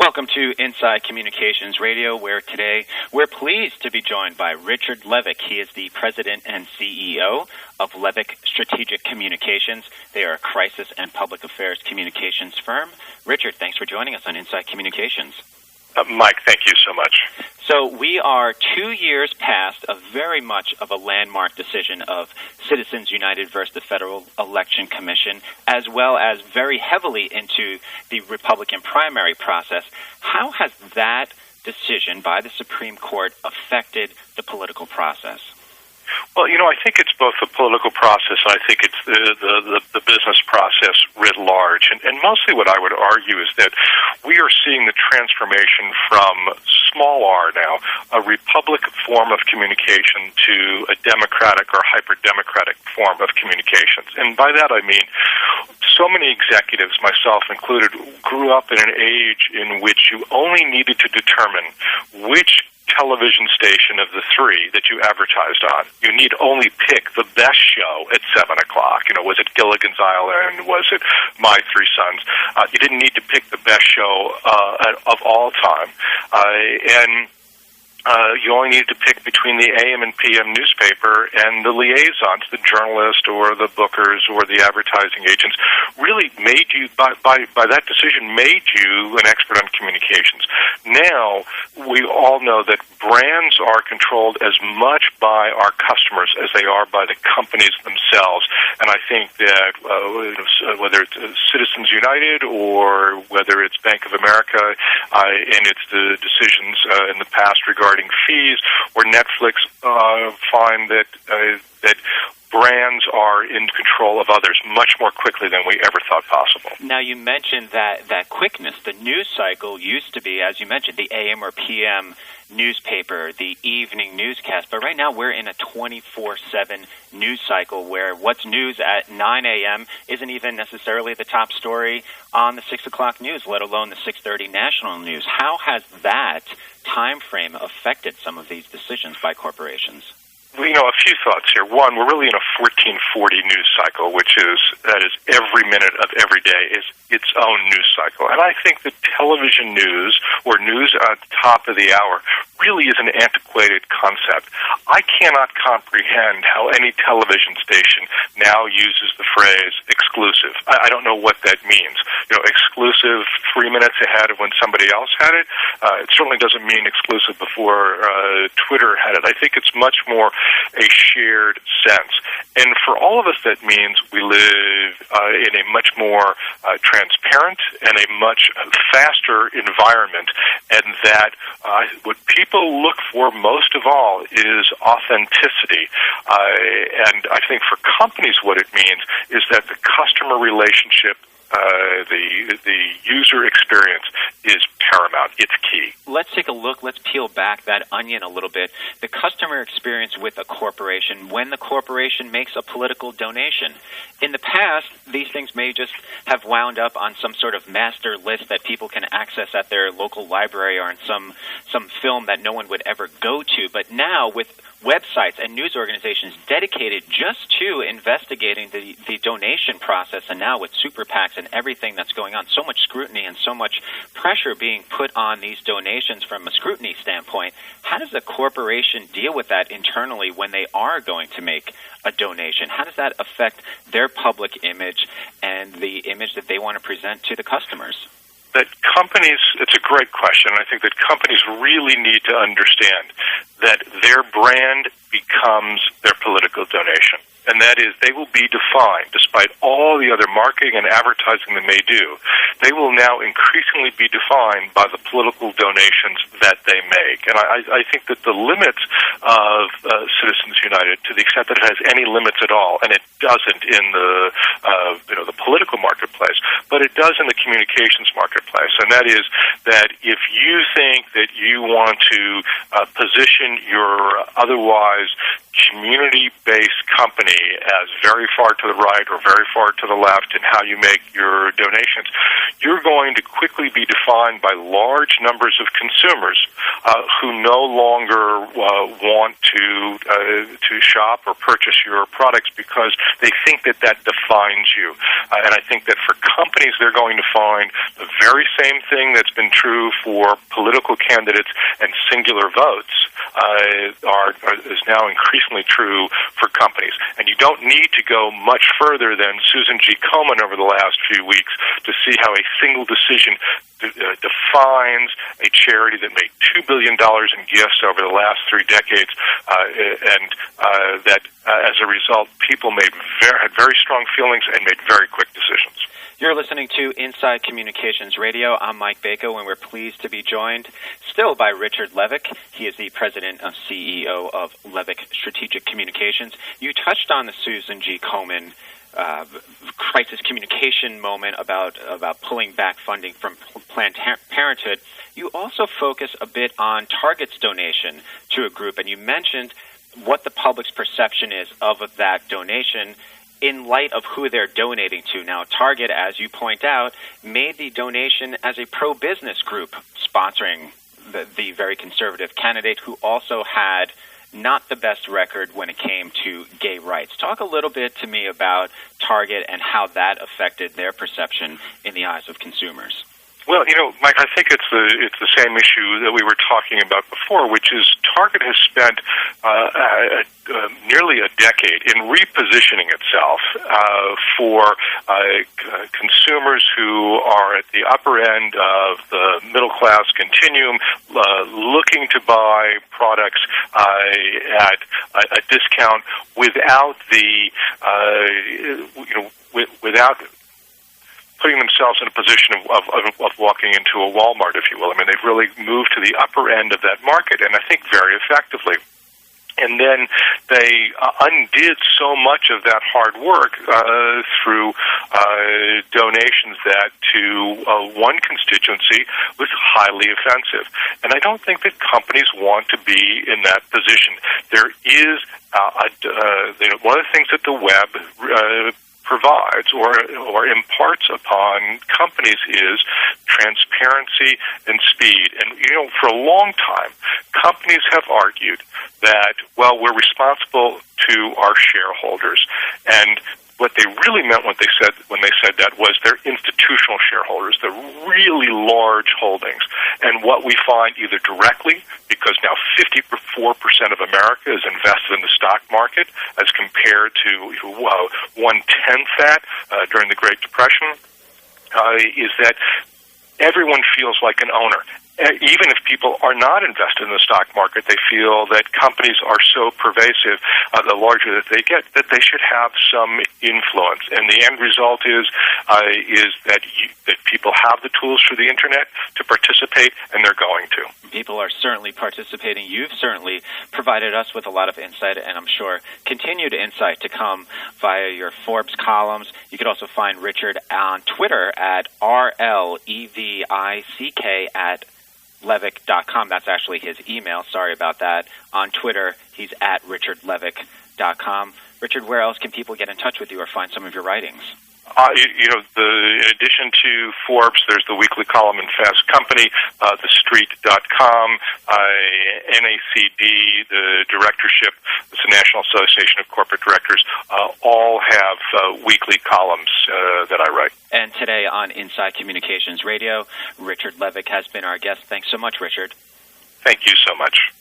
Welcome to Inside Communications Radio, where today we're pleased to be joined by Richard Levick. He is the president and CEO of Levick Strategic Communications. They are a crisis and public affairs communications firm. Richard, thanks for joining us on Inside Communications. Mike, thank you so much. So we are 2 years past a very much of a landmark decision of Citizens United versus the Federal Election Commission, as well as very heavily into the Republican primary process. How has that decision by the Supreme Court affected the political process? Well, I think it's both the political process and I think it's the business process writ large. And mostly what I would argue is that we are seeing the transformation from small r now, a republic form of communication, to a democratic or hyper-democratic form of communications. And by that I mean so many executives, myself included, grew up in an age in which you only needed to determine which television station of the three that you advertised on. You need only pick the best show at 7 o'clock. Was it Gilligan's Island? Was it My Three Sons? You didn't need to pick the best show of all time. You only needed to pick between the AM and PM newspaper, and the liaisons, the journalist or the bookers or the advertising agents, really made you, by that decision, made you an expert on communications. Now, we all know that brands are controlled as much by our customers as they are by the companies themselves. And I think that whether it's Citizens United or whether it's Bank of America and it's the decisions in the past regarding fees, or Netflix find that brands are in control of others much more quickly than we ever thought possible. Now, you mentioned that quickness. The news cycle used to be, as you mentioned, the AM or PM newspaper, the evening newscast. But right now we're in a 24/7 news cycle where what's news at 9 a.m. isn't even necessarily the top story on the 6 o'clock news, let alone the 6:30 national news. How has that time frame affected some of these decisions by corporations? A few thoughts here. One, we're really in a 1440 news cycle, that is every minute of every day is its own news cycle. And I think that television news, or news at the top of the hour, really is an antiquated concept. I cannot comprehend how any television station now uses the phrase exclusive. I don't know what that means. Exclusive 3 minutes ahead of when somebody else had it. It certainly doesn't mean exclusive before Twitter had it. I think it's much more a shared sense. And for all of us, that means we live in a much more transparent and a much faster environment, and that what people look for most of all is authenticity. And I think for companies what it means is that the customer relationship, the user experience is paramount. It's key. Let's take a look. Let's peel back that onion a little bit. The customer experience with a corporation when the corporation makes a political donation. In the past, these things may just have wound up on some sort of master list that people can access at their local library or in some film that no one would ever go to. But now, with websites and news organizations dedicated just to investigating the donation process, and now with super PACs and everything that's going on, so much scrutiny and so much pressure being put on these donations from a scrutiny standpoint, how does a corporation deal with that internally when they are going to make a donation? How does that affect their public image and the image that they want to present to the customers? That companies, it's a great question. I think that companies really need to understand that their brand becomes their political donation. And that is, they will be defined, despite all the other marketing and advertising they may do, they will now increasingly be defined by the political donations that they make. And I think that the limits of Citizens United, to the extent that it has any limits at all, and it doesn't in the political marketplace, but it does in the communications marketplace, and that is that if you think that you want to position your otherwise community-based company as very far to the right or very far to the left in how you make your donations, you're going to quickly be defined by large numbers of consumers who no longer want to shop or purchase your products because they think that defines you. And I think that for companies, they're going to find the very same thing that's been true for political candidates and singular votes is now increasingly true for companies. And you don't need to go much further than Susan G. Komen over the last few weeks to see how a single decision defines a charity that made $2 billion in gifts over the last 3 decades, and that as a result, people had very strong feelings and made very quick decisions. You're listening to Inside Communications Radio. I'm Mike Bako, and we're pleased to be joined still by Richard Levick. He is the president and CEO of Levick Strategic Communications. You touched on the Susan G. Komen crisis communication moment about pulling back funding from Planned Parenthood. You also focus a bit on Target's donation to a group, and you mentioned what the public's perception is of that donation in light of who they're donating to. Now, Target, as you point out, made the donation as a pro-business group sponsoring the very conservative candidate who also had not the best record when it came to gay rights. Talk a little bit to me about Target and how that affected their perception in the eyes of consumers. Well, Mike, I think it's the same issue that we were talking about before, which is Target has spent nearly a decade in repositioning itself for consumers who are at the upper end of the middle class continuum, looking to buy products at a discount without without putting themselves in a position of walking into a Walmart, if you will. I mean, they've really moved to the upper end of that market, and I think very effectively. And then they undid so much of that hard work through donations that to one constituency was highly offensive. And I don't think that companies want to be in that position. There is one of the things that the web provides or imparts upon companies is transparency and speed. And, for a long time, companies have argued that, well, we're responsible to our shareholders. And what they really meant when they said that was their institutional shareholders, the really large holdings. And what we find either directly, because now 54% of America is invested in the stock market as compared to 1/10 that during the Great Depression, is that everyone feels like an owner. Even if people are not invested in the stock market, they feel that companies are so pervasive, the larger that they get, that they should have some influence. And the end result is that people have the tools through the internet to participate, and they're going to. People are certainly participating. You've certainly provided us with a lot of insight, and I'm sure continued insight to come via your Forbes columns. You could also find Richard on Twitter at RLEVICK at Levick.com. That's actually his email. Sorry about that. On Twitter, he's at RichardLevick.com. Richard, where else can people get in touch with you or find some of your writings? In addition to Forbes, there's the weekly column in Fast Company, TheStreet.com, NACD, the directorship, it's the National Association of Corporate Directors, all have weekly columns that I write. And today on Inside Communications Radio, Richard Levick has been our guest. Thanks so much, Richard. Thank you so much.